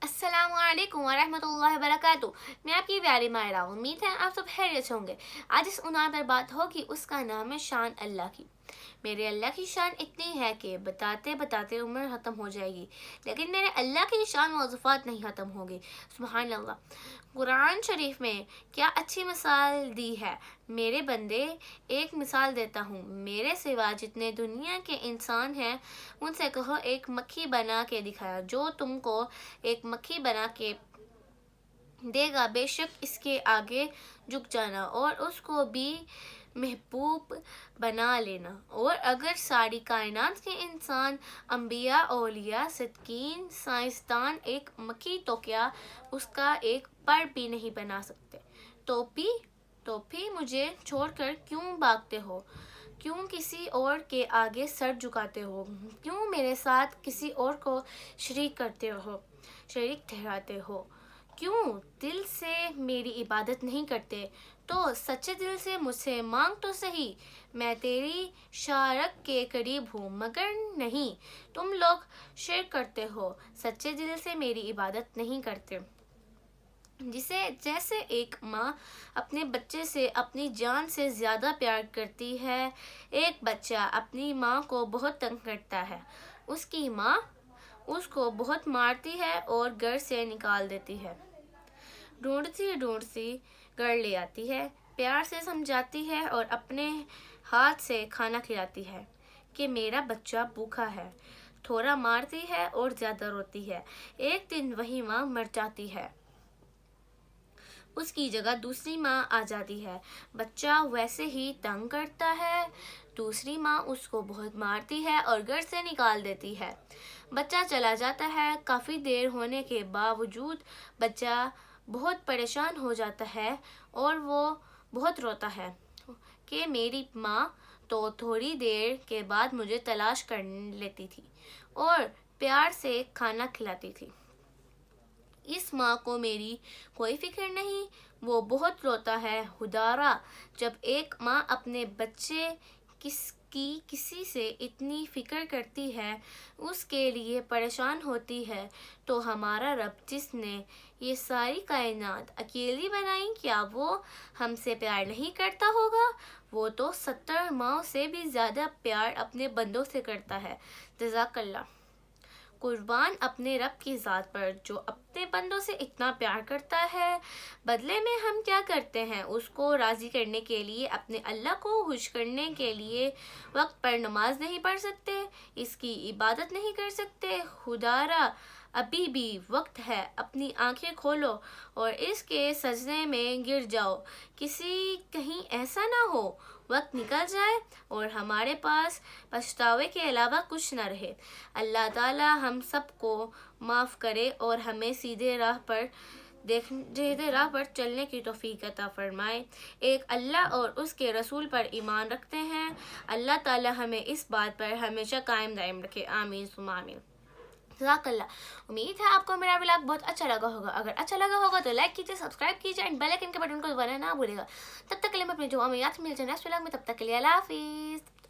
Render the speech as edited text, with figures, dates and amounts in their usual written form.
السلام علیکم ورحمۃ اللہ وبرکاتہ۔ میں آپ کی پیاری مائرہ، امید ہے آپ سب خیریت سے ہوں گے۔ آج اس عنوان پر بات ہوگی، اس کا نام ہے شان اللہ کی۔ میرے اللہ کی شان اتنی ہے کہ بتاتے بتاتے عمر ختم ہو جائے گی، لیکن میرے اللہ کی شان و صفات نہیں ختم ہوگی۔ سبحان اللہ۔ قرآن شریف میں کیا اچھی مثال دی ہے۔ میرے بندے، ایک مثال دیتا ہوں، میرے سوا جتنے دنیا کے انسان ہیں ان سے کہو ایک مکھی بنا کے دکھایا۔ جو تم کو ایک مکھی بنا کے دے گا، بے شک اس کے آگے جھک جانا اور اس کو بھی محبوب بنا لینا۔ اور اگر ساری کائنات کے انسان، انبیاء، اولیاء، صدیقین، سائنسدان ایک مکھی تو کیا اس کا ایک پر بھی نہیں بنا سکتے؟ تو بھی مجھے چھوڑ کر کیوں بھاگتے ہو؟ کیوں کسی اور کے آگے سر جھکاتے ہو؟ کیوں میرے ساتھ کسی اور کو شریک ٹھہراتے ہو؟ کیوں دل سے میری عبادت نہیں کرتے؟ تو سچے دل سے مجھ سے مانگ تو صحیح، میں تیری شارک کے قریب ہوں، مگر نہیں، تم لوگ شرک کرتے ہو، سچے دل سے میری عبادت نہیں کرتے۔ جیسے ایک ماں اپنے بچے سے اپنی جان سے زیادہ پیار کرتی ہے، ایک بچہ اپنی ماں کو بہت تنگ کرتا ہے، اس کی ماں اس کو بہت مارتی ہے اور گھر سے نکال دیتی ہے، ڈھونڈتی گھر لے آتی ہے، پیار سے سمجھاتی ہے اور اپنے ہاتھ سے کھانا کھلاتی ہے کہ میرا بچہ بھوکا ہے، تھوڑا مارتی ہے اور زیادہ روتی ہے۔ ایک دن وہی ماں مر جاتی ہے، اس کی جگہ دوسری ماں آ جاتی ہے، بچہ ویسے ہی تنگ کرتا ہے، دوسری ماں اس کو بہت مارتی ہے اور گھر سے نکال دیتی ہے، بچہ چلا جاتا ہے۔ کافی دیر ہونے کے باوجود بچہ بہت پریشان ہو جاتا ہے اور وہ بہت روتا ہے کہ میری ماں تو تھوڑی دیر کے بعد مجھے تلاش کر لیتی تھی اور پیار سے کھانا کھلاتی تھی، اس ماں کو میری کوئی فکر نہیں۔ وہ بہت روتا ہے۔ خدارا، جب ایک ماں اپنے بچے کی کسی سے اتنی فکر کرتی ہے، اس کے لیے پریشان ہوتی ہے، تو ہمارا رب جس نے یہ ساری کائنات اکیلی بنائی، کیا وہ ہم سے پیار نہیں کرتا ہوگا؟ وہ تو 70 ماؤں سے بھی زیادہ پیار اپنے بندوں سے کرتا ہے۔ جزاک اللہ۔ قربان اپنے رب کی ذات پر جو اپنے بندوں سے اتنا پیار کرتا ہے۔ بدلے میں ہم کیا کرتے ہیں؟ اس کو راضی کرنے کے لیے، اپنے اللہ کو خوش کرنے کے لیے وقت پر نماز نہیں پڑھ سکتے، اس کی عبادت نہیں کر سکتے۔ خدارا، ابھی بھی وقت ہے، اپنی آنکھیں کھولو اور اس کے سجدے میں گر جاؤ، کہیں ایسا نہ ہو وقت نکل جائے اور ہمارے پاس پچھتاوے کے علاوہ کچھ نہ رہے۔ اللہ تعالی ہم سب کو معاف کرے اور ہمیں سیدھے راہ پر چلنے کی توفیق عطا فرمائے۔ ایک اللہ اور اس کے رسول پر ایمان رکھتے ہیں، اللہ تعالی ہمیں اس بات پر ہمیشہ قائم دائم رکھے، آمین ثم آمین۔ جزاک اللہ۔ امید ہے آپ کو میرا ولاگ بہت اچھا لگا ہوگا۔ اگر اچھا لگا ہوگا تو لائک کیجیے، سبسکرائب کیجیے اینڈ بیل آئکن کے بٹن کو دبانا نہ بھولیے گا۔ تب تک کے لیے میں اپنے دعا میں یاد مل جائے نیکسٹ ولاگ میں، تب تک کے لیے اللہ حافظ۔